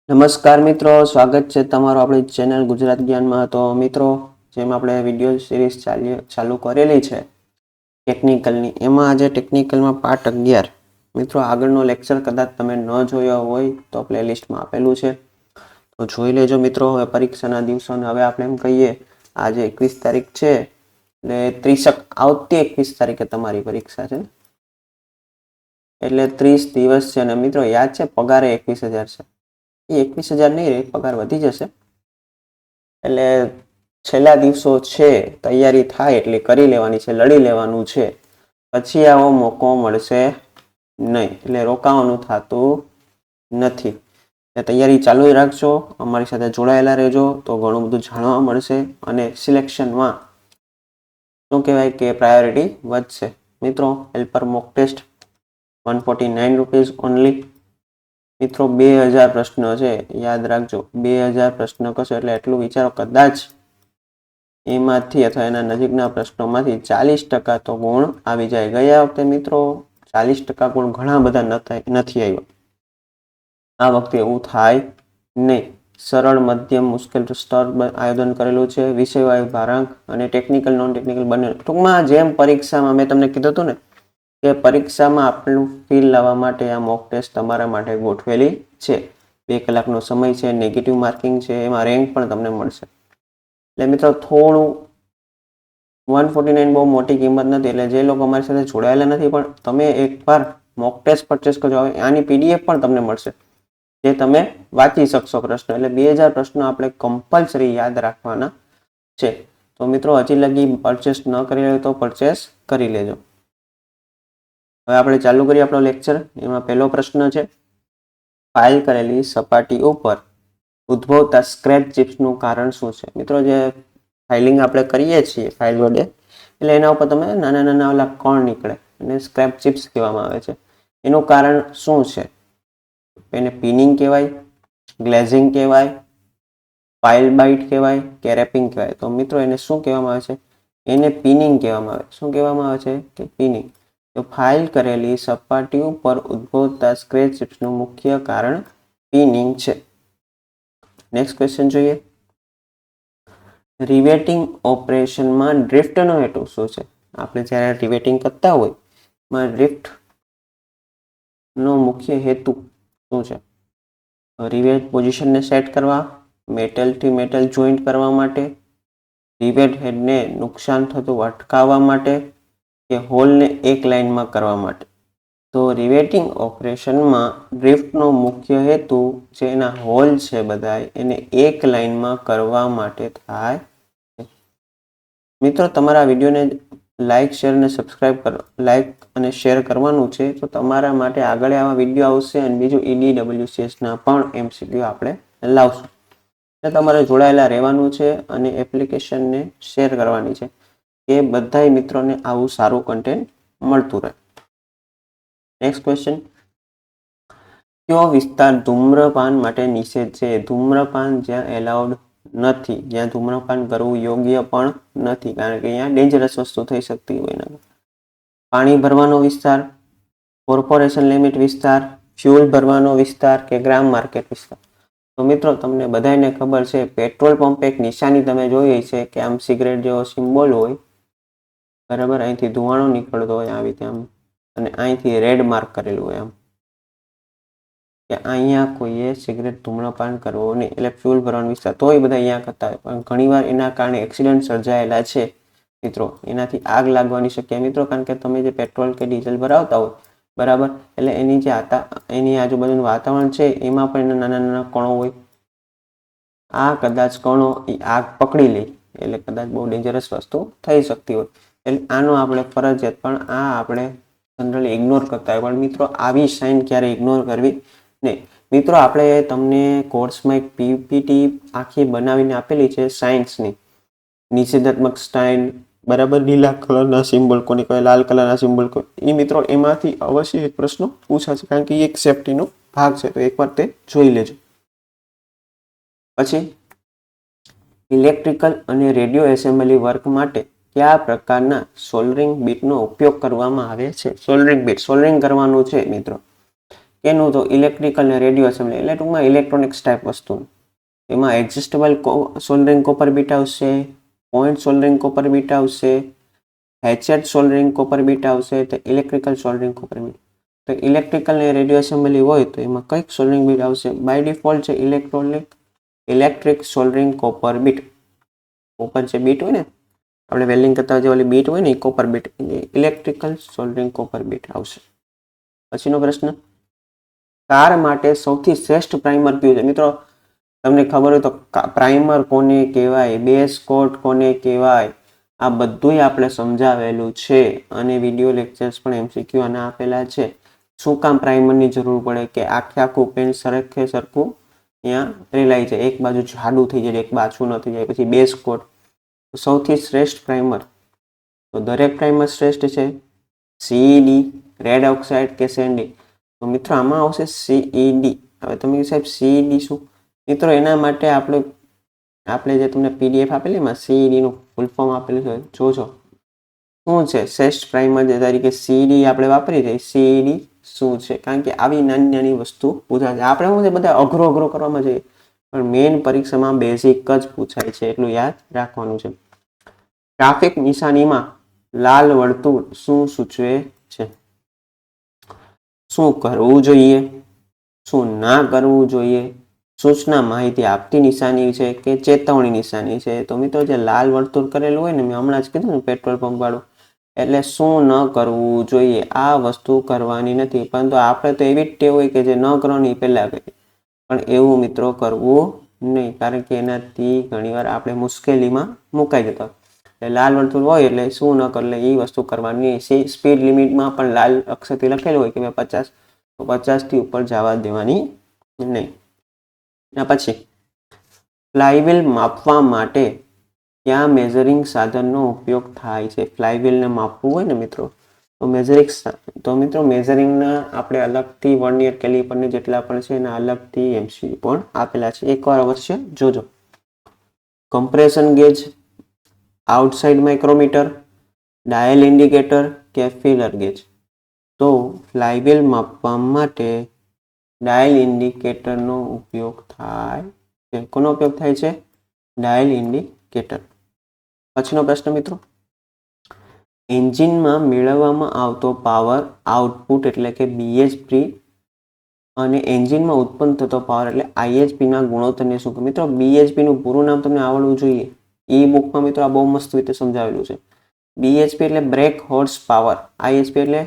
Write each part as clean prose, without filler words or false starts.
નમસ્કાર મિત્રો, સ્વાગત છે તમારું આપણી ચેનલ ગુજરાત જ્ઞાનમાં. તો મિત્રો, જેમ આપણે વિડીયો સિરીઝ ચાલુ કરેલી છે ટેકનિકલની, એમાં આજે ટેકનિકલમાં પાર્ટ 11 મિત્રો આગળનો લેક્ચર કદાચ તમે ન જોયો હોય તો પ્લેલિસ્ટમાં આપેલું છે, તો જોઈ લેજો મિત્રો. હવે પરીક્ષાના દિવસોને હવે આપણે એમ કહીએ આજે 21 તારીખ છે એટલે 30 આવતી 21 તારીખે તમારી પરીક્ષા છે, એટલે 30 દિવસ છે. અને મિત્રો યાદ છે પગારે 21,000 છે. એ 21,000 નહીં રહે, પગાર વધી જશે. એટલે છેલ્લા દિવસો છે, તૈયારી થાય એટલે કરી લેવાની છે, લડી લેવાનું છે. પછી આવો મોકો મળશે નહીં, એટલે રોકાવાનું થતું નથી. તૈયારી ચાલુ રાખજો, અમારી સાથે જોડાયેલા રહેજો તો ઘણું બધું જાણવા મળશે અને સિલેક્શનમાં શું કહેવાય કે પ્રાયોરિટી વધશે. મિત્રો helper mock test 149 rupees only. મિત્રો 2000 પ્રશ્ન છે, યાદ રાખજો. 2000 પ્રશ્ન કરશો એટલે એટલું વિચારો, કદાચ એમાંથી અથવા એના નજીકના પ્રશ્નોમાંથી 40% તો ગુણ આવી જાય. ગયા વખતે મિત્રો 40% ગુણ ઘણા બધા નથી આવ્યા. આ વખતે એવું થાય નહીં. સરળ, મધ્યમ, મુશ્કેલ સ્તર આયોજન કરેલું છે. વિષયવાય ભારાંક અને ટેકનિકલ નોન ટેકનિકલ બંને. ટૂંકમાં જેમ પરીક્ષામાં મેં તમને કીધું હતું ને કે પરીક્ષામાં આપણું ફીલ લાવવા માટે આ મોક ટેસ્ટ તમારા માટે ગોઠવેલી છે. 2 કલાકનો સમય છે, નેગેટિવ માર્કિંગ છે, એમાં રેન્ક પણ તમને મળશે. એટલે મિત્રો થોડું 149 બહુ મોટી કિંમત નથી, એટલે જે લોકો અમારી સાથે જોડાયેલા નથી પણ તમે એકવાર મોક ટેસ્ટ પરચેસ કરજો. હવે આની પીડીએફ પણ તમને મળશે જે તમે વાંચી શકશો પ્રશ્ન. એટલે 2000 પ્રશ્નો આપણે કમ્પલસરી યાદ રાખવાના છે. તો મિત્રો હજી લગી પરચેસ ન કરી રહ્યો તો પરચેસ કરી લેજો. હવે આપણે ચાલુ કરીએ આપણો લેક્ચર. એમાં પહેલો પ્રશ્ન છે, ફાઇલ કરેલી સપાટી ઉપર ઉદ્ભવતા સ્ક્રેચ ચિપ્સનું કારણ શું છે? મિત્રો જે ફાઇલિંગ આપણે કરીએ છીએ ફાઇલ વડે, એટલે એના ઉપર તમે નાના નાના ઓલા કણ નીકળે અને સ્ક્રેપ ચિપ્સ કહેવામાં આવે છે. એનું કારણ શું છે? એને પિનિંગ કહેવાય, ગ્લેઝિંગ કહેવાય, ફાઇલ બાઇટ કહેવાય કે રેપિંગ કહેવાય? તો મિત્રો એને શું કહેવામાં આવે છે? એને પિનિંગ કહેવામાં આવે. શું કહેવામાં આવે છે? કે પિનિંગ. તો ફાઇલ કરેલી સપાટી ઉપર ઉદ્ભવતા સ્ક્રેચ ચિપ્સનું મુખ્ય કારણ પિનિંગ છે. નેક્સ્ટ ક્વેશ્ચન જોઈએ. રિવેટિંગ ઓપરેશનમાં ડ્રિફ્ટનો હેતુ શું છે? આપણે જ્યારે રિવેટિંગ કરતા હોય એમાં ડ્રિફ્ટનો મુખ્ય હેતુ શું છે? રિવેટ પોઝિશનને સેટ કરવા, મેટલથી મેટલ જોઈન્ટ કરવા માટે, રિવેટ હેડને નુકસાન થતું અટકાવવા માટે કે હોલને એક લાઇનમાં કરવા માટે? તો રિવેટિંગ ઓપરેશનમાં ડ્રિફ્ટનો મુખ્ય હેતુ જેના હોલ છે બધા એને એક લાઇનમાં કરવા માટે થાય છે. મિત્રો તમારા વિડીયોને લાઇક, શેર અને સબસ્ક્રાઇબ કરો. લાઇક અને શેર કરવાનું છે, તો તમારા માટે આગળ આવા વિડીયો આવશે. અને બીજું EDWCSના પણ MCQ આપણે લાવશું. એટલે તમારે જોડાયેલા રહેવાનું છે અને એપ્લિકેશનને શેર કરવાની છે કે બધા મિત્રોને આવું સારું કન્ટેન્ટ મળતું રહે. નેક્સ્ટ ક્વેશ્ચન, કયો વિસ્તાર ધૂમ્રપાન માટે નિષેધ છે? ધૂમ્રપાન જ્યાં એલાઉડ નથી, જ્યાં ધૂમ્રપાન કરવું યોગ્ય પણ નથી, કારણ કે અહીંયા ડેન્જરસ વસ્તુ થઈ શકતી હોય. પાણી ભરવાનો વિસ્તાર, કોર્પોરેશન લિમિટ વિસ્તાર, ફ્યુલ ભરવાનો વિસ્તાર કે ગ્રામ માર્કેટ વિસ્તાર? તો મિત્રો તમને બધાને ખબર છે, પેટ્રોલ પંપ એક નિશાની તમે જોઈ છે કે આમ સિગરેટ જેવો સિમ્બોલ હોય, બરાબર, અહીંથી ધુવાણો નીકળતો હોય આવી રીતે આમ, અને અહીંથી રેડ માર્ક કરેલું હોય આમ કે અહીંયા કોઈએ સિગરેટ ધૂમ્રપાન કરવો નહીં, એટલે ફ્યુલ ભરવાનો વિસ્તાર. તો એ બધા અહીંયા કરતા હોય, પણ ઘણીવાર એના કારણે એક્સિડન્ટ સર્જાયેલા છે મિત્રો. એનાથી આગ લાગવાની શક્યતા મિત્રો, કારણ કે તમે જે પેટ્રોલ કે ડીઝલ ભરાવતા હોય, બરાબર, એટલે એની જે એની આજુબાજુનું વાતાવરણ છે એમાં પણ એના નાના નાના કણો હોય. આ કદાચ કણો એ આગ પકડી લે એટલે કદાચ બહુ ડેન્જરસ વસ્તુ થઈ શકતી હોય. એટલે આનો આપણે ફરજિયાત, પણ આ આપણે જનરલી ઇગ્નોર કરતા હોય. પણ મિત્રો આવી સાઇન ક્યારે ઇગ્નોર કરવી નહીં. મિત્રો આપણે તમને કોર્સમાં એક પીપીટી આખી બનાવીને આપેલી છે સાયન્સની, નિષેધાત્મક સાઇન, બરાબર, લીલા કલરના સિમ્બોલ કોને કહેવાય, લાલ કલરના સિમ્બોલ કોઈ, એ મિત્રો એમાંથી અવશ્ય એક પ્રશ્ન પૂછાશે, કારણ કે એ એક સેફ્ટીનો ભાગ છે. તો એકવાર તે જોઈ લેજો. પછી ઇલેક્ટ્રિકલ અને રેડિયો એસેમ્બલી વર્ક માટે કયા પ્રકારના સોલ્ડરિંગ બીટનો ઉપયોગ કરવામાં આવે છે? સોલ્ડરિંગ બીટ, સોલ્ડરિંગ કરવાનું છે મિત્રો, કેનું? તો ઇલેક્ટ્રિકલ ને રેડિયો એસેમ્બલી, એટલે ટૂંકમાં ઇલેક્ટ્રોનિક્સ ટાઈપ વસ્તુ. એમાં એડજસ્ટેબલ સોલ્ડરિંગ કોપર બીટ આવશે, પોઈન્ટ સોલ્ડરિંગ કોપર બીટ આવશે, હેચેડ સોલ્ડરિંગ કોપર બીટ આવશે, તો ઇલેક્ટ્રિકલ સોલ્ડરિંગ કોપર બીટ. તો ઇલેક્ટ્રિકલ ને રેડિયો એસેમ્બલી હોય તો એમાં કઈક સોલ્ડરિંગ બીટ આવશે? બાય ડિફોલ્ટ છે electric soldering copper bit. Copper જે બીટ હોય ને, આપણે વેલ્ડિંગ કરતા જે ઓલી બીટ હોય ને, એ copper bit, electrical soldering copper bit આવશે. પછીનો પ્રશ્ન, કાર માટે સૌથી શ્રેષ્ઠ પ્રાઇમર કયું છે? મિત્રો તમને ખબર હોય તો પ્રાઇમર કોને કહેવાય, બેઝ કોટ કોને કહેવાય, આ બધું આપણે સમજાવેલું છે અને વિડીયો લેક્ચર્સ પણ એમસીક્યુ આના આપેલા છે. શું કામ પ્રાઇમરની જરૂર પડે? કે આખું પેન સરખું અહીંયા રેલાઈ જાય, એક બાજુ જાડું થઈ જાય, એક બાજુ ન થઈ જાય. પછી બેઝ કોટ, સૌથી શ્રેષ્ઠ પ્રાઇમર, તો દરેક પ્રાઇમર શ્રેષ્ઠ છે. સીઈડી, રેડ ઓક્સાઇડ કે સેન્ડી? તો મિત્રો આમાં આવશે સીઈડી. હવે તમે સાહેબ સીઈડી શું? મિત્રો એના માટે આપણે જે તમને પીડીએફ આપેલી એમાં સીઈડી નું ફૂલ ફોર્મ આપેલું છે, જોજો શું છે. શ્રેષ્ઠ પ્રાઇમર તરીકે સીઈડી આપણે વાપરી છે. સીઈડી શું છે? કારણ કે આવી નાની નાની વસ્તુ પૂછાય છે. આપણે શું છે, બધા અઘરો કરવામાં જઈએ, પણ મેઇન પરીક્ષામાં બેઝિક જ પૂછાય છે, એટલું યાદ રાખવાનું છે. ટ્રાફિક નિશાનીમાં લાલ વર્તુળ શું સૂચવે છે? શું કરવું જોઈએ, શું ના કરવું જોઈએ, સૂચના માહિતી આપતી નિશાની છે કે ચેતવણી નિશાની છે? તો મિત્રો જે લાલ વર્તુળ કરેલું હોય ને, મેં હમણાં જ કીધું ને પેટ્રોલ પંપ વાળું, એટલે શું ન કરવું જોઈએ, આ વસ્તુ કરવાની નથી. પરંતુ આપણે તો એવી જ ટેવ હોય કે જે ન કરવાની પહેલા કરીએ, પણ એવું મિત્રો કરવું નહીં, કારણ કે એનાથી ઘણીવાર આપણે મુશ્કેલીમાં મુકાઈ જતા. એટલે લાલ વર્તુળ હોય એટલે શું ન કરે, એ વસ્તુ કરવાની. સ્પીડ લિમિટમાં પણ લાલ અક્ષરથી લખેલું હોય કે 50, તો 50થી ઉપર જવા દેવાની નહીં. પછી ફ્લાયવ્હીલ માપવા માટે કયા મેઝરિંગ સાધનનો ઉપયોગ થાય છે? ફ્લાયવ્હીલને માપવું હોય ને મિત્રો, તો મેઝરિંગના આપણે અલગથી વર્નિયર કેલિપરની જેટલા પણ છે એના અલગથી એમસીક્યુ પણ આપેલા છે, એકવાર અવશ્ય જોજો. Compression gauge, outside micrometer, dial indicator કે ફીલર ગેજ? તો ફ્લાયવ્હીલ માપવા માટે ડાયલ ઇન્ડિકેટરનો ઉપયોગ થાય છે. કોનો ઉપયોગ થાય છે? Dial indicator. પછીનો પ્રશ્ન મિત્રો, એન્જિનમાં મેળવવામાં આવતો પાવર આઉટપુટ એટલે કે બીએચપી અને એન્જિનમાં ઉત્પન્ન થતો પાવર એટલે આઈએચપીના ગુણોત્તરને શું કહે? મિત્રો બીએચપીનું પૂરું નામ તમને આવડવું જોઈએ. ઈ બુકમાં મિત્રો આ બહુ મસ્ત રીતે સમજાવેલું છે. બીએચપી એટલે બ્રેક હોર્સ પાવર, આઈએચપી એટલે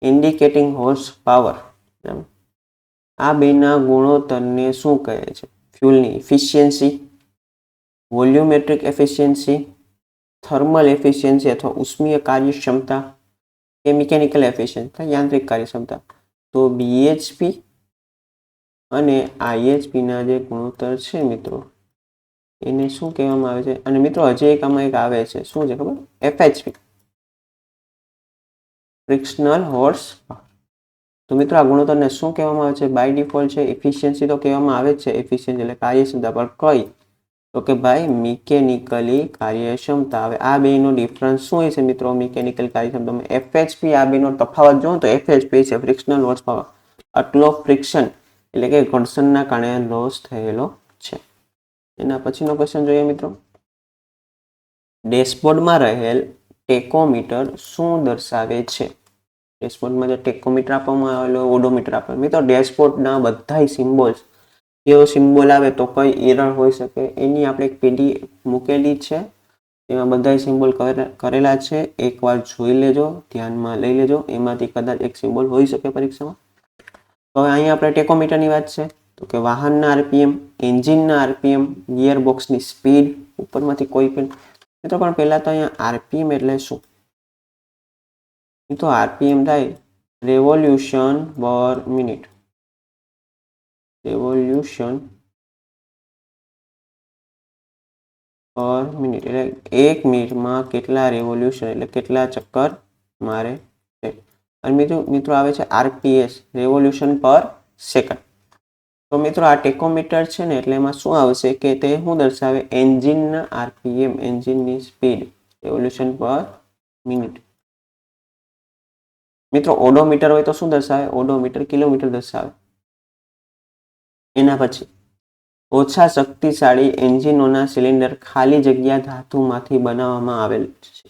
ઇન્ડિકેટિંગ હોર્સ પાવર. આ બેના ગુણોત્તરને શું કહે છે? ફ્યુલની efficiency, volumetric efficiency, thermal efficiency અથવા ઉષ્મીય કાર્યક્ષમતા કે મિકેનિકલ એફિશિયન્સી, યાંત્રિક કાર્યક્ષમતા? તો બીએચપી અને આઈએચપીના જે ગુણોત્તર છે મિત્રો, એને શું કહેવામાં આવે છે? અને મિત્રો હજી આમાં એક આવે છે, શું છે ખબર? એફએચપી, ફ્રિક્શનલ હોર્સ. તો મિત્રો આ ગુણોત્તરને શું કહેવામાં આવે છે? બાય ડિફોલ્ટ છે એફિશિયન્સી તો કહેવામાં આવે જ છે, એફિશિયન્સી એટલે કાર્યક્ષમતા, પણ કઈ? તો કે ભાઈ મિકેનિકલી કાર્યક્ષમતા. હવે આ બેનો ડિફરન્સ શું છે મિત્રો? મિકેનિકલ કાર્યક્ષમતામાં એફએચપી, આ બેનો તફાવત જો તો એફએચપી છે ફ્રિક્શનલ હોર્સ પાવર, આટલો ફ્રિક્શન એટલે કે ઘર્ષણના કારણે લોસ થયેલો છે. એના પછીનો ક્વેશ્ચન જોઈએ મિત્રો, ડેશબોર્ડમાં રહેલ ટેકોમીટર શું દર્શાવે છે? ડેશબોર્ડમાં જે ટેકોમીટર આપવામાં આવેલો, ઓડોમીટર આપેલો, મિત્રો ડેશબોર્ડના બધા સિમ્બોલ્સ, એવો સિમ્બોલ આવે તો કઈ એરર હોઈ શકે, એની આપણે એક પીડીએફ મૂકેલી છે, એમાં બધા સિમ્બોલ કરેલા છે, એકવાર જોઈ લેજો, ધ્યાનમાં લઈ લેજો, એમાંથી કદાચ એક સિમ્બોલ હોઈ શકે પરીક્ષામાં. તો હવે અહીંયા આપણે ટેકોમીટરની વાત છે, તો કે વાહનના આરપીએમ, એન્જિનના આરપીએમ, ગિયરબોક્સની સ્પીડ, ઉપરમાંથી કોઈ પણ મિત્રો. પણ પહેલા તો અહીંયા આરપીએમ એટલે શું? તો આરપીએમ થાય રેવોલ્યુશન પર મિનિટ, રેવોલ્યુશન પર મિનિટ એટલે 1 મિનિટમાં કેટલા રેવોલ્યુશન એટલે કેટલા ચક્કર મારે છે. અને મિત્રો આવે છે આરપીએસ, રેવોલ્યુશન પર સેકન્ડ. તો મિત્રો આ ટેકોમીટર છે ને, એટલે એમાં શું આવશે કે તે શું દર્શાવે? એન્જિનના આરપીએમ, એન્જિનની સ્પીડ, રેવોલ્યુશન પર મિનિટ. મિત્રો ઓડોમીટર હોય તો શું દર્શાવે? ઓડોમીટર કિલોમીટર દર્શાવે. એના પછી ઓછા શક્તિશાળી એન્જિનોના સિલિન્ડર ખાલી જગ્યા ધાતુમાંથી બનાવવામાં આવેલ છે.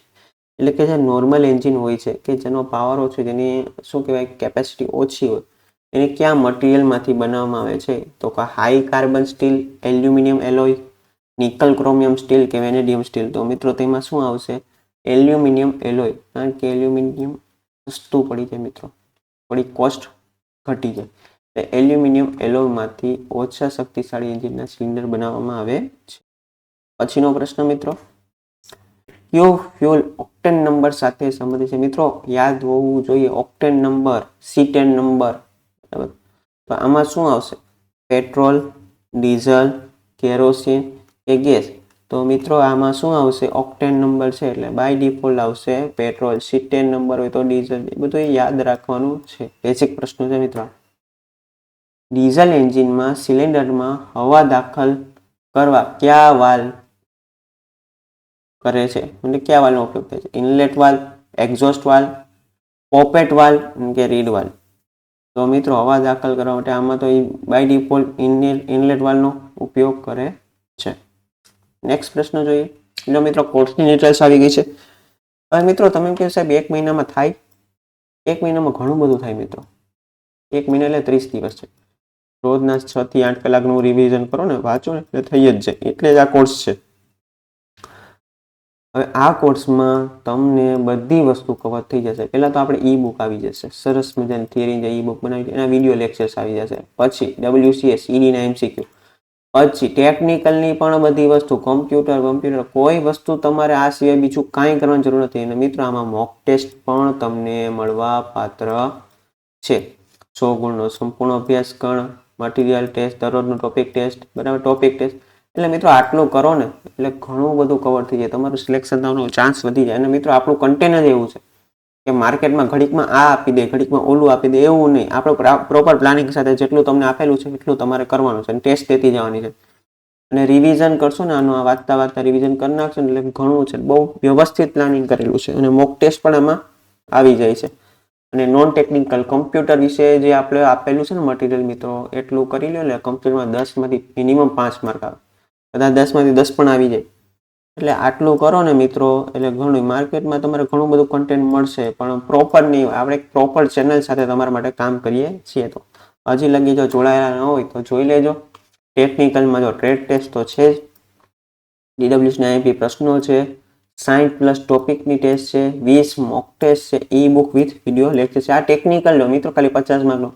એટલે કે જે નોર્મલ એન્જિન હોય છે કે જેનો પાવર ઓછો, જેની શું કહેવાય કેપેસિટી ઓછી હોય, એને કયા મટીરિયલમાંથી બનાવવામાં આવે છે? તો કે high carbon steel, aluminium alloy, nickel chromium steel કે વેનેડિયમ સ્ટીલ. તો મિત્રો તેમાં શું આવશે? એલ્યુમિનિયમ એલોય, કારણ કે એલ્યુમિનિયમ સસ્તું પડી જાય મિત્રો, થોડી કોસ્ટ ઘટી જાય. એલ્યુમિનિયમ એલોયમાંથી ઓછા શક્તિશાળી એન્જિનના સિલિન્ડર બનાવવામાં આવે છે. પછીનો પ્રશ્ન મિત્રો, કયો ફ્યુલ ઓક્ટેન નંબર સાથે સંબંધિત છે? મિત્રો યાદ હોવું જોઈએ ઓક્ટેન નંબર, C10 નંબર, બરાબર. તો આમાં શું આવશે? પેટ્રોલ, ડીઝલ, કેરોસીન કે ગેસ? તો મિત્રો આમાં શું આવશે? ઓક્ટેન નંબર છે એટલે બાય ડિફોલ્ટ આવશે પેટ્રોલ. C10 નંબર હોય તો ડીઝલ. એ બધું યાદ રાખવાનું છે, બેઝિક પ્રશ્નો છે મિત્રો. ડીઝલ એન્જિનમાં સિલિન્ડરમાં હવા દાખલ કરવા કયા વાલ્વ કરે છે? એટલે કયા વાલ્વનો ઉપયોગ થાય છે? Inlet valve, exhaust valve, poppet valve કે રીડ વાલ્વ? તો મિત્રો હવા દાખલ કરવા માટે આમાં તો બાય ડિફોલ્ટ ઇનલેટ વાલ્વનો ઉપયોગ કરે છે. નેક્સ્ટ પ્રશ્ન જોઈએ. એટલે મિત્રો કોર્સની ડિટેલ્સ આવી ગઈ છે. હવે મિત્રો તમે કહો સાહેબ 1 મહિનામાં થાય? 1 મહિનામાં ઘણું બધું થાય મિત્રો. 1 મહિના એટલે 30 દિવસ છે. રોજના 6 થી 8 કલાકનું રિવિઝન કરો ને, વાંચો ને એટલે થઈ જ જાય. એટલે જ આ કોર્સ છે. હવે આ કોર્સમાં તમને બધી વસ્તુ કવર થઈ જશે. પહેલાં તો આપણે ઈ બુક આવી જશે, સરસ મજાની થિયરી જે ઈ બુક બનાવી, એના વિડીયો લેક્ચર્સ આવી જશે. પછી WCS, EDના MCQ, પછી ટેકનિકલની પણ બધી વસ્તુ, કમ્પ્યુટર કોઈ વસ્તુ તમારે આ સિવાય બીજું કાંઈ કરવાની જરૂર નથી. અને મિત્રો આમાં મોક ટેસ્ટ પણ તમને મળવા પાત્ર છે. 100 ગુણનો સંપૂર્ણ અભ્યાસક્રમ, મટીરિયલ ટેસ્ટ, દરરોજનો ટોપિક ટેસ્ટ, બરાબર. ટોપિક ટેસ્ટ એટલે મિત્રો આટલું કરો ને એટલે ઘણું બધું કવર થઈ જાય, તમારું સિલેક્શન થવાનો ચાન્સ વધી જાય. અને મિત્રો આપણું કન્ટેન્ટ જ એવું છે કે માર્કેટમાં ઘડીકમાં આ આપી દે, ઘડીકમાં ઓલું આપી દે, એવું નહીં. આપણે પ્રોપર પ્લાનિંગ સાથે જેટલું તમને આપેલું છે એટલું તમારે કરવાનું છે અને ટેસ્ટ દેતી જવાની છે. અને રિવિઝન કરશો ને, આનું વાંચતા રિવિઝન કરી નાખશો ને એટલે ઘણું છે, બહુ વ્યવસ્થિત પ્લાનિંગ કરેલું છે. અને મોક ટેસ્ટ પણ એમાં આવી જાય છે. અને નોન ટેકનિકલ કમ્પ્યુટર વિશે જે આપણે આપેલું છે ને મટીરિયલ મિત્રો, એટલું કરી લો એટલે કમ્પ્યુટરમાં 10માંથી મિનિમમ 5 માર્ક આવે, કદાચ 10માંથી 10 પણ આવી જાય. એટલે આટલું કરો ને મિત્રો એટલે ઘણું. માર્કેટમાં તમારે ઘણું બધું કન્ટેન્ટ મળશે, પણ પ્રોપર નહીં. આપણે એક પ્રોપર ચેનલ સાથે તમારા માટે કામ કરીએ છીએ. તો હજી લગી જો જોડાયેલા ન હોય તો જોઈ લેજો. ટેકનિકલમાં જો ટ્રેડ ટેસ્ટ તો છે જ, DWSના IP પ્રશ્નો છે, 60+ ટોપિકની ટેસ્ટ છે, 20 મોક ટેસ્ટ છે, e book with video lecture છે. આ ટેકનિકલ લો મિત્રો ખાલી 50 માર્કનો.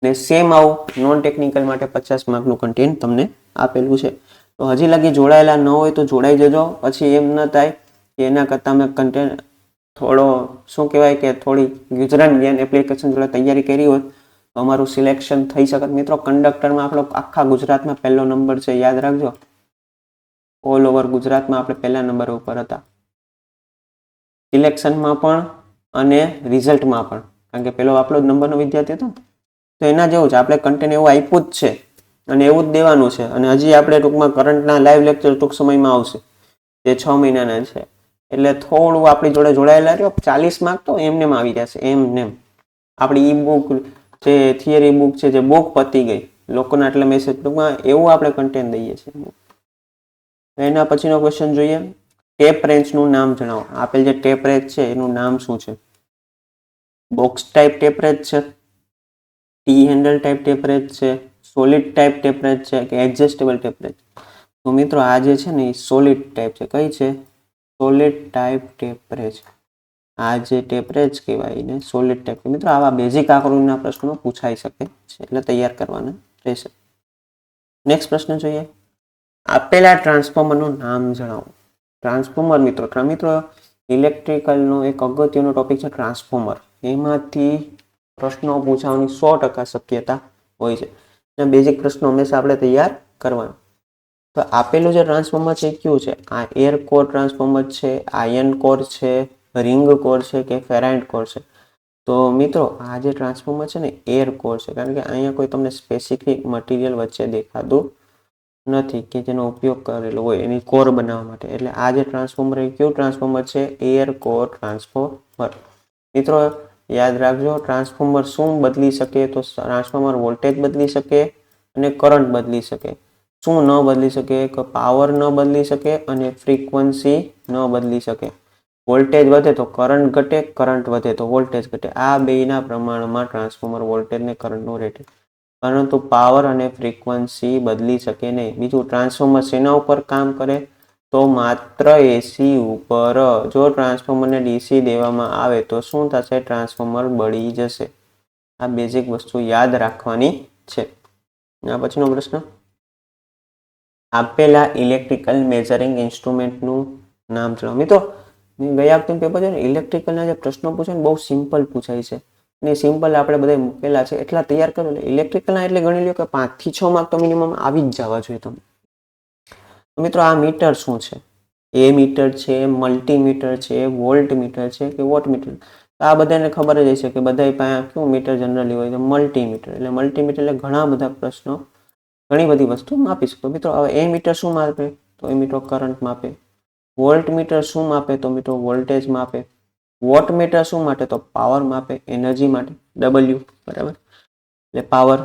ને સેમ આવું નોન ટેકનિકલ માટે 50 માર્કનું કન્ટેન્ટ તમને આપેલું છે. તો હજી લગી જોડાયેલા ન હોય તો જોડાઈ જજો. પછી એમ ન થાય કે એના કરતાં અમે કન્ટેન્ટ થોડો શું કહેવાય કે થોડી ગુજરાત જ્ઞાન એપ્લિકેશન જોડે તૈયારી કરી હોત તો અમારું સિલેક્શન થઈ શકત. મિત્રો કંડક્ટરમાં આપણો આખા ગુજરાતમાં પહેલો નંબર છે, યાદ રાખજો. ઓલ ઓવર ગુજરાતમાં આપણે પહેલા નંબર ઉપર હતા, સિલેક્શનમાં પણ અને રિઝલ્ટમાં પણ, કારણ કે પેલો આપણો જ નંબરનો વિદ્યાર્થી હતો. તો એના જેવું છે, આપણે કન્ટેન્ટ એવું આપ્યું જ છે અને એવું જ દેવાનું છે. અને હજી આપણે ટૂંકમાં કરંટના લાઈવ લેક્ચર ટૂંક સમયમાં આવશે, જે 6 મહિનાના છે. એટલે થોડું આપણી જોડે જોડાયેલા રહ્યો, 40 માર્ક તો એમને આવી જશે. એમને આપણી ઈ બુક જે થિયરી બુક છે, જે બુક પતી ગઈ, લોકોના એટલે મેસેજ ટૂંકમાં એવું આપણે કન્ટેન્ટ દઈએ છીએ. એના પછીનો ક્વેશ્ચન જોઈએ. ટેપ રેન્ચનું નામ જણાવો. આપેલ જે ટેપ રેન્ચ છે એનું નામ શું છે? બોક્સ ટાઈપ ટેપ રેન્ચ છે, T handle type tap wrench છે, સોલિડ ટાઈપ ટેપ રેન્ચ છે કે એડજસ્ટેબલ ટેપ રેન્ચ? તો મિત્રો આ જે છે ને એ સોલિડ ટાઈપ છે. કઈ છે? Solid type tap wrench. આ જે ટેપ રેન્ચ કહેવાય એને સોલિડ ટાઈપ. મિત્રો આવા બેઝિક આકૃતિના પ્રશ્નો પૂછાઈ શકે છે, એટલે તૈયાર કરવાના રહેશે. નેક્સ્ટ પ્રશ્ન જોઈએ. આપેલા ટ્રાન્સફોર્મરનું નામ જણાવો. ટ્રાન્સફોર્મર મિત્રો ઇલેક્ટ્રિકલનો એક અગત્યનો ટોપિક છે ટ્રાન્સફોર્મર. એમાંથી પ્રશ્નો પૂછવાની 100% શક્યતા હોય છે. બેઝિક પ્રશ્નો હંમેશા આપણે તૈયાર કરવાના. તો આપેલું જે ટ્રાન્સફોર્મર છે એ કયું છે? આ એર કોર ટ્રાન્સફોર્મર છે, આયન કોર છે, રિંગ કોર છે કે ફેરાઇટ કોર છે? તો મિત્રો આ જે ટ્રાન્સફોર્મર છે ને એર કોર છે, કારણ કે અહીંયા કોઈ તમને સ્પેસિફિક મટીરિયલ વચ્ચે દેખાતું નથી કે જેનો ઉપયોગ કરેલો હોય એની કોર બનાવવા માટે. એટલે આ જે ટ્રાન્સફોર્મર એ કયું ટ્રાન્સફોર્મર છે? Air core transformer. મિત્રો યાદ રાખજો. ટ્રાન્સફોર્મર શું બદલી શકે? તો ટ્રાન્સફોર્મર વોલ્ટેજ બદલી શકે અને કરંટ બદલી શકે. શું ન બદલી શકે? કે પાવર ન બદલી શકે અને ફ્રીક્વન્સી ન બદલી શકે. વોલ્ટેજ વધે તો કરંટ ઘટે, કરંટ વધે તો વોલ્ટેજ ઘટે. આ બેના પ્રમાણમાં ટ્રાન્સફોર્મર વોલ્ટેજ ને કરંટનું રેટિંગ, પરંતુ પાવર અને ફ્રીક્વન્સી બદલી શકે નહીં. બીજું, ટ્રાન્સફોર્મર શેના ઉપર કામ કરે? તો માત્ર એસી ઉપર. જો ટ્રાન્સફોર્મરને ડીસી દેવામાં આવે તો શું થશે? ટ્રાન્સફોર્મર બળી જશે. આ બેઝિક વસ્તુ યાદ રાખવાની છે. આ પછીનો પ્રશ્ન, આપેલા ઇલેક્ટ્રિકલ મેઝરિંગ ઇન્સ્ટ્રુમેન્ટનું નામ જણાવો. મિત્રો, ગયા વખતે પેપર છે ને, ઇલેક્ટ્રિકલના જે પ્રશ્નો પૂછે ને બહુ સિમ્પલ પૂછાય છે. ને સિમ્પલ આપણે બધા મૂકેલા છે એટલા તૈયાર કરો. ઇલેક્ટ્રિકલના એટલે ગણી લો કે 5 થી 6 માર્ક તો મિનિમમ આવી જ જવા જોઈએ તમને. મિત્રો, આ મીટર શું છે? એ મીટર છે, મલ્ટીમીટર છે, વોલ્ટ મીટર છે કે વોટ મીટર? આ બધાને ખબર જ હશે કે બધા પાસે કેવું મીટર જનરલી હોય તો મલ્ટીમીટર. એટલે મલ્ટીમીટર એટલે ઘણા બધા પ્રશ્નો, ઘણી બધી વસ્તુ માપી શકો. મિત્રો, હવે એ મીટર શું માપે? તો એ મીટર કરંટ માપે. વોલ્ટ મીટર શું માપે? તો મિત્રો વોલ્ટેજ માપે. વોટ મીટર શું માટે? તો પાવર માપે, એનર્જી માટે. W, બરાબર, એટલે પાવર.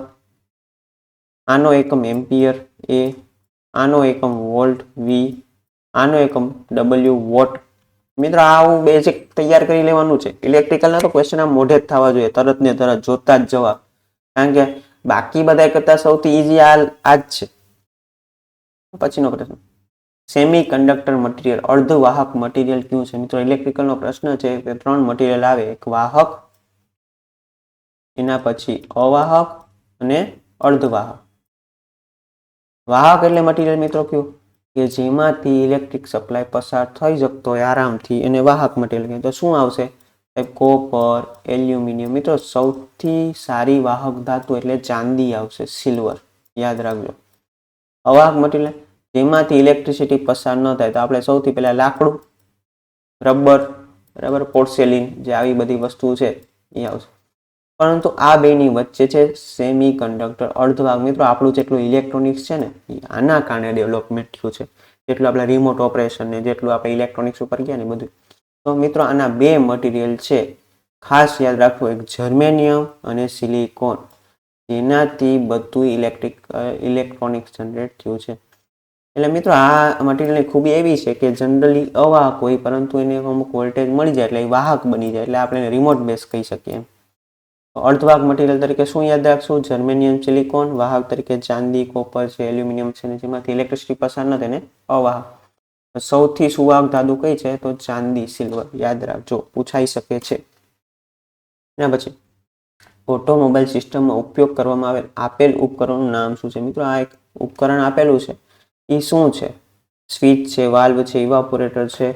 આનો એકમ એમ્પિયર એ, આનો એકમ વોલ્ટ વી, આનો એકમ W વોટ. મિત્રો, આવું બેઝિક તૈયાર કરી લેવાનું છે. ઇલેક્ટ્રિકલના તો ક્વેશ્ચન આ મોઢે જ થવા જોઈએ, તરત ને તરત જોતા જ જવાબ. કારણ કે બાકી બધા કરતા સૌથી ઈઝી આ જ છે. પછીનો પ્રશ્ન, સેમી કંડક્ટર મટીરિયલ, અર્ધવાહક મટીરિયલ કયું છે? મિત્રો, ઇલેક્ટ્રિકલનો પ્રશ્ન છે કે 3 મટીરિયલ આવે, એક વાહક, એના પછી અવાહક અને અર્ધવાહક. વાહક એટલે મટીરિયલ મિત્રો કયું? કે જેમાંથી ઇલેક્ટ્રિક સપ્લાય પસાર થઈ શકતો હોય આરામથી, એને વાહક મટીરિયલ કહે. તો શું આવશે? Copper, aluminium. મિત્રો, સૌથી સારી વાહક ધાતુ એટલે ચાંદી આવશે, સિલ્વર. યાદ રાખજો. અવાહક મટીરિયલ જેમાંથી ઇલેક્ટ્રિસિટી પસાર ન થાય, તો આપણે સૌથી પહેલા લાકડું, રબર, બરાબર, પોર્સેલિન, જે આવી બધી વસ્તુ છે એ આવશે. પરંતુ આ બેની વચ્ચે છે સેમી કંડક્ટર, અર્ધવાહક. મિત્રો, આપણું જેટલું ઇલેક્ટ્રોનિક્સ છે ને એ આના કારણે ડેવલપમેન્ટ થયું છે. જેટલું આપણે રિમોટ ઓપરેશન ને જેટલું આપણે ઇલેક્ટ્રોનિક્સ ઉપર ગયા ને બધું. તો મિત્રો, આના 2 મટીરિયલ છે, ખાસ યાદ રાખવું, એક જર્મેનિયમ અને સિલિકોન. જેનાથી બધું ઇલેક્ટ્રોનિક્સ જનરેટ થયું છે. એટલે મિત્રો, આ મટીરિયલની ખૂબી એવી છે કે જનરલી અવાહક હોય, પરંતુ એને અમુક વોલ્ટેજ મળી જાય એટલે એ વાહક બની જાય. એટલે આપણે રિમોટ બેઝ કહી શકીએ. અર્ધવાહક મટીરિયલ તરીકે શું યાદ રાખશું? Germanium, silicon. વાહક તરીકે ચાંદી, કોપર છે, એલ્યુમિનિયમ છે, જેમાંથી ઇલેક્ટ્રિસિટી પસાર ન થાય ને અવાહક. સૌથી સુવાહક ધાતુ કઈ છે? તો ચાંદી, સિલ્વર. યાદ રાખજો, પૂછાઈ શકે છે. એના પછી, ઓટોમોબાઈલ સિસ્ટમમાં ઉપયોગ કરવામાં આવેલ આપેલ ઉપકરણનું નામ શું છે? મિત્રો, આ એક ઉપકરણ આપેલું છે, એ શું છે? સ્વિચ છે, વાલ્વ છે, ઇવાપોરેટર છે,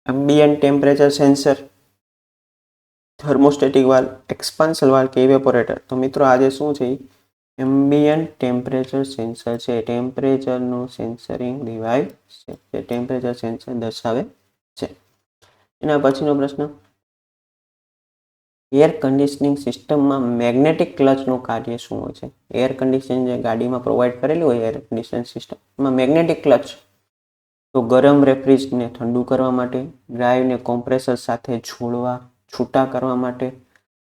ambient temperature sensor, thermostatic valve, expansion valve કે ઇવેપોરેટર? તો મિત્રો, આજે શું છે? એમ્બિયન્ટ ટેમ્પરેચર સેન્સર છે. ટેમ્પરેચરનું સેન્સરિંગ ડિવાઇસ છે, જે ટેમ્પરેચર સેન્સર દર્શાવે છે. એના પછીનો પ્રશ્ન, એર કન્ડિશનિંગ સિસ્ટમમાં મેગ્નેટિક ક્લચનું કાર્ય શું હોય છે? એર કન્ડિશનિંગ જે ગાડીમાં પ્રોવાઈડ કરેલું હોય એર કન્ડિશનિંગ સિસ્ટમ, એમાં મેગ્નેટિક ક્લચ તો ગરમ રેફ્રિજને ઠંડુ કરવા માટે, ડ્રાઈવને કોમ્પ્રેસર સાથે જોડવા, છૂટા કરવા માટે,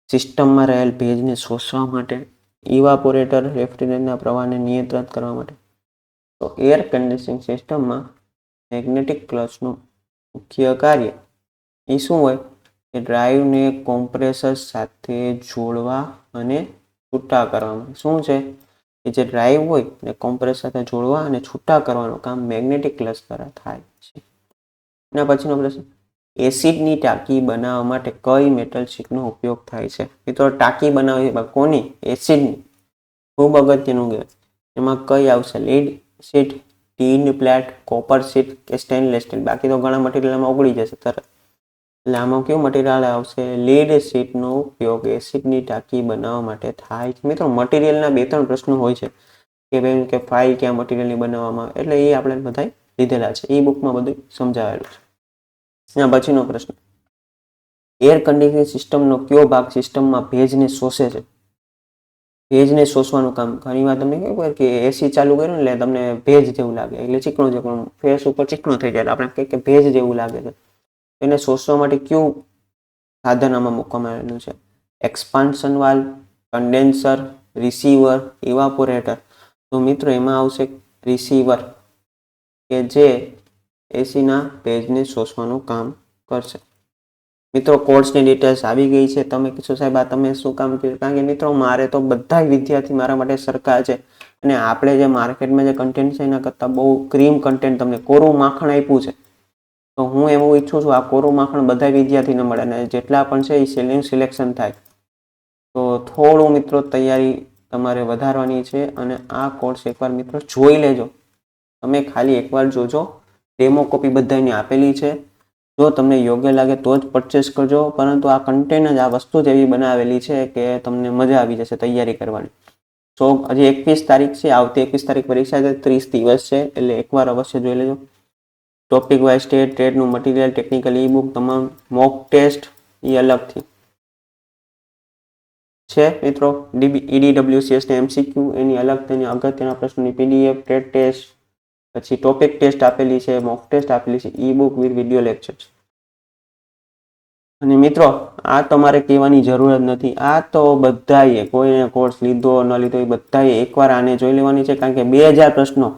સિસ્ટમમાં રહેલ ભેજને શોષવા માટે, ઇવાપોરેટર રેફ્રિજરેટરના પ્રવાહને નિયંત્રિત કરવા માટે. તો એર કન્ડિશનિંગ સિસ્ટમમાં મેગ્નેટિક ક્લચનું મુખ્ય કાર્ય એ શું હોય? કે ડ્રાઈવને કોમ્પ્રેસર સાથે જોડવા અને છૂટા કરવામાં. શું છે? કે જે ડ્રાઈવ હોય ને કોમ્પ્રેસર સાથે જોડવા અને છૂટા કરવાનું કામ મેગ્નેટિક ક્લચ દ્વારા થાય છે. એના પછીનો પ્રશ્ન, એસિડની ટાંકી બનાવવા માટે કઈ મેટલ શીટનો ઉપયોગ થાય છે? મિત્રો, ટાંકી બનાવવી કોની? એસિડની. ખૂબ અગત્યનું કહેવાય. એમાં કઈ આવશે? Lead sheet, tin plate, copper sheet કે સ્ટેનલેસ સ્ટીલ? બાકી તો ઘણા મટીરિયલમાં ઓગળી જશે તરત. એટલે આમાં કેવું મટીરિયલ આવશે? લીડ શીટનો ઉપયોગ એસિડની ટાંકી બનાવવા માટે થાય છે. મિત્રો, મટીરિયલના 2-3 પ્રશ્નો હોય છે કે ભાઈ કે ફાઇલ ક્યાં મટીરિયલની બનાવવામાં આવે, એટલે એ આપણે બધા લીધેલા છે. એ બુકમાં બધું સમજાવેલું છે. એના પછીનો પ્રશ્ન, એર કન્ડિશનિંગ સિસ્ટમનો કયો ભાગ સિસ્ટમમાં ભેજને શોષે છે? ભેજને શોષવાનું કામ. ઘણીવાર તમને કેવું કે એસી ચાલુ કર્યું ને એટલે તમને ભેજ જેવું લાગે, એટલે ચીકણું ફેસ ઉપર ચીકણું થઈ જાય, આપણે કહીએ કે ભેજ જેવું લાગે છે. એને શોષવા માટે કયું સાધન આમાં મૂકવામાં આવેલું છે. Expansion valve, condenser, receiver, evaporator. તો મિત્રો એમાં આવશે રિસીવર કે જે એસીના ભેજને શોષવાનું કામ કરશે. મિત્રો કોર્સની ડિટેલ્સ આવી ગઈ છે. તમે કહેશો સાહેબ આ તમે શું કામ કર્યું? કારણ કે મિત્રો મારે તો બધા વિદ્યાર્થી મારા માટે સરખા છે અને આપણે જે માર્કેટમાં જે કન્ટેન્ટ છે એના કરતાં બહુ ક્રીમ કન્ટેન્ટ તમને કોરું માખણ આપ્યું છે. તો હું એવું ઈચ્છું છું આ કોરું માખણ બધા વિદ્યાર્થીને મળે અને જેટલા પણ છે એ સિલેક્શન થાય. તો થોડું મિત્રો તૈયારી તમારે વધારવાની છે અને આ કોર્સ એકવાર મિત્રો જોઈ લેજો. તમે ખાલી એકવાર જોજો. ડેમો કોપી બધાની આપેલી છે. જો તમને યોગ્ય લાગે તો જ પરચેસ કરજો. પરંતુ આ કન્ટેન્ટ જ આ વસ્તુ જ એવી બનાવેલી છે કે તમને મજા આવી જશે તૈયારી કરવાની. સો હજી 21 તારીખ છે. આવતી 21 તારીખ પરીક્ષા છે. 30 દિવસ છે. એટલે એકવાર અવશ્ય જોઈ લેજો. ટોપિક વાઇઝ ટ્રેડનું મટીરિયલ, ટેકનિકલ ઈ બુક, તમામ મોક ટેસ્ટ એ અલગથી છે મિત્રો. EDWCS ને MCQ એની અલગ તેની અગત્યના પ્રશ્નોની PDF, ટ્રેડ ટેસ્ટ, પછી ટોપિક ટેસ્ટ આપેલી છે, મોક ટેસ્ટ આપેલી છે, e book with video lectures. અને મિત્રો આ તમારે કહેવાની જરૂર જ નથી. આ તો બધાએ કોઈને કોર્સ લીધો ન લીધો એ બધાએ એકવાર આને જોઈ લેવાની છે. કારણ કે 2000 પ્રશ્નો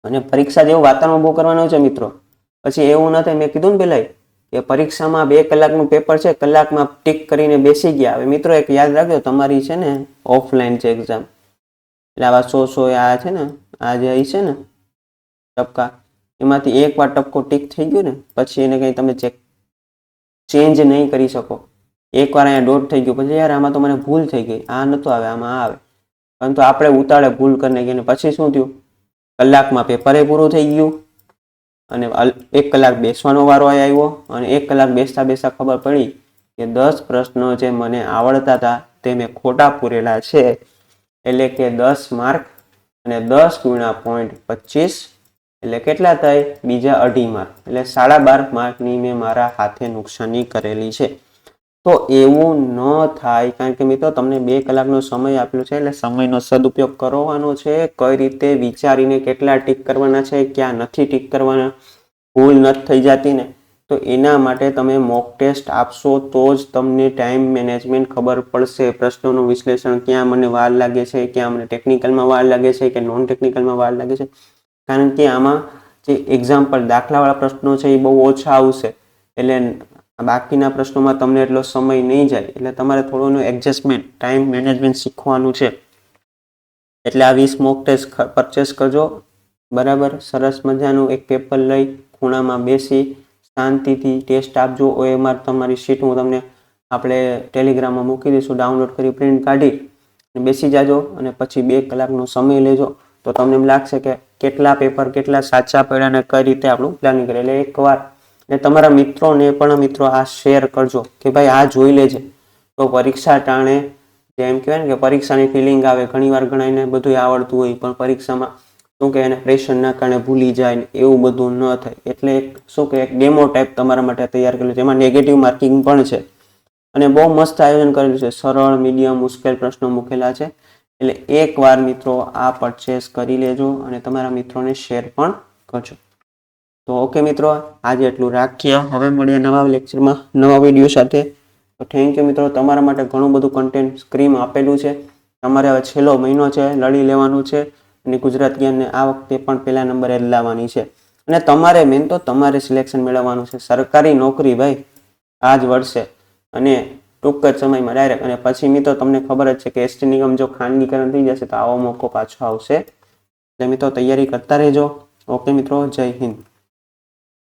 અને પરીક્ષા જેવું વાતાવરણ ઊભું કરવાનું છે મિત્રો. પછી એવું ન થાય, મેં કીધું ને પહેલાં કે પરીક્ષામાં 2 કલાકનું પેપર છે, કલાકમાં ટીક કરીને બેસી ગયા. હવે મિત્રો એક યાદ રાખજો, તમારી છે ને ઓફલાઈન છે એક્ઝામ. એટલે આવા 100 આ છે ને આ જે છે ને ટપકા, એમાંથી એકવાર ટપકો ટીક થઈ ગયો ને પછી એને કંઈ તમે ચેન્જ નહીં કરી શકો. એકવાર અહીંયા ડોટ થઈ ગયું પછી યાર આમાં તો મને ભૂલ થઈ ગઈ, આ નહોતું આવે, આમાં આવે. પરંતુ આપણે ઉતાળે ભૂલ કરીને ગઈને પછી શું થયું, કલાકમાં પેપરે પૂરું થઈ ગયું અને 1 કલાક બેસવાનો વારો આવ્યો. અને 1 કલાક બેસતા બેસતા ખબર પડી કે 10 પ્રશ્નો જે મને આવડતા હતા તે મેં ખોટા પૂરેલા છે. એટલે કે 10 માર્ક અને 10 ગુણ્યા 0.25 એટલે કેટલા થાય? બીજા 2.5 માર્ક. એટલે 12.5 માર્કની મેં મારા હાથે નુકસાની કરેલી છે. તો એવું ન થાય. કારણ કે મિત્રો તમને 2 કલાકનો સમય આપેલો છે એટલે સમયનો સદુપયોગ કરવાનો છે. કઈ રીતે વિચારીને કેટલા ટીક કરવાના છે, ક્યાં નથી ટીક કરવાના, ભૂલ નથી થઈ જતી ને. તો એના માટે તમે મોક ટેસ્ટ આપશો તો જ તમને ટાઈમ મેનેજમેન્ટ ખબર પડશે. પ્રશ્નોનું વિશ્લેષણ, ક્યાં મને વાર લાગે છે, ક્યાં મને ટેકનિકલમાં વાર લાગે છે કે નોન ટેકનિકલમાં વાર લાગે છે. કારણ કે આમાં જે એક્ઝામ્પલ દાખલાવાળા પ્રશ્નો છે એ બહુ ઓછા આવશે. એટલે બાકીના પ્રશ્નોમાં તમને એટલો સમય નહીં જાય. એટલે તમારે થોડું એડજસ્ટમેન્ટ, ટાઈમ મેનેજમેન્ટ શીખવાનું છે. એટલે આ 20 મોક ટેસ્ટ પરચેસ કરજો. બરાબર, સરસ મજાનું એક પેપર લઈ ખૂણામાં બેસી શાંતિથી ટેસ્ટ આપજો. OMR તમારી શીટ હું તમને આપણે ટેલિગ્રામમાં મૂકી દઈશું. ડાઉનલોડ કરી પ્રિન્ટ કાઢી બેસી જાજો અને પછી 2 કલાકનો સમય લેજો. તો તમને એમ લાગશે કે કેટલા પેપર કેટલા સાચા પડ્યા અને કઈ રીતે આપણું પ્લાનિંગ કરે. એટલે એકવાર ને તમારા મિત્રોને પણ મિત્રો આ શેર કરજો કે ભાઈ આ જોઈ લેજે. તો પરીક્ષા ટાણે જેમ કહેવાય ને કે પરીક્ષાની ફિલિંગ આવે. ઘણીવાર ઘણાને બધું આવડતું હોય પણ પરીક્ષામાં શું કે એને પ્રેશરના કારણે ભૂલી જાય ને એવું બધું ન થાય. એટલે શું કે એક ડેમો ટાઈપ તમારા માટે તૈયાર કરેલું છે. એમાં નેગેટિવ માર્કિંગ પણ છે અને બહુ મસ્ત આયોજન કરેલું છે. સરળ, મીડિયમ, મુશ્કેલ પ્રશ્નો મૂકેલા છે. એટલે એકવાર મિત્રો આ પરચેસ કરી લેજો અને તમારા મિત્રોને શેર પણ કરજો. તો ઓકે મિત્રો, આજે એટલું રાખીએ. હવે મળીએ નવા લેક્ચરમાં નવા વિડીયો સાથે. તો થેન્ક યુ મિત્રો. તમારા માટે ઘણું બધું કન્ટેન્ટ સ્ક્રીમ આપેલું છે. તમારે હવે છેલ્લો મહિનો છે, લડી લેવાનું છે અને ગુજરાત જ્ઞાનને આ વખતે પણ પહેલા નંબરે જ લાવવાની છે. અને તમારે મેન તો તમારે સિલેક્શન મેળવવાનું છે. સરકારી નોકરી ભાઈ આ જ વર્ષે અને ટૂંક જ સમયમાં ડાયરેક્ટ. અને પછી મિત્રો તમને ખબર જ છે કે એસટી નિગમ જો ખાનગીકરણ થઈ જશે તો આવો મોકો પાછો આવશે. એટલે મિત્રો તૈયારી કરતા રહેજો. ઓકે મિત્રો, જય હિન્દ.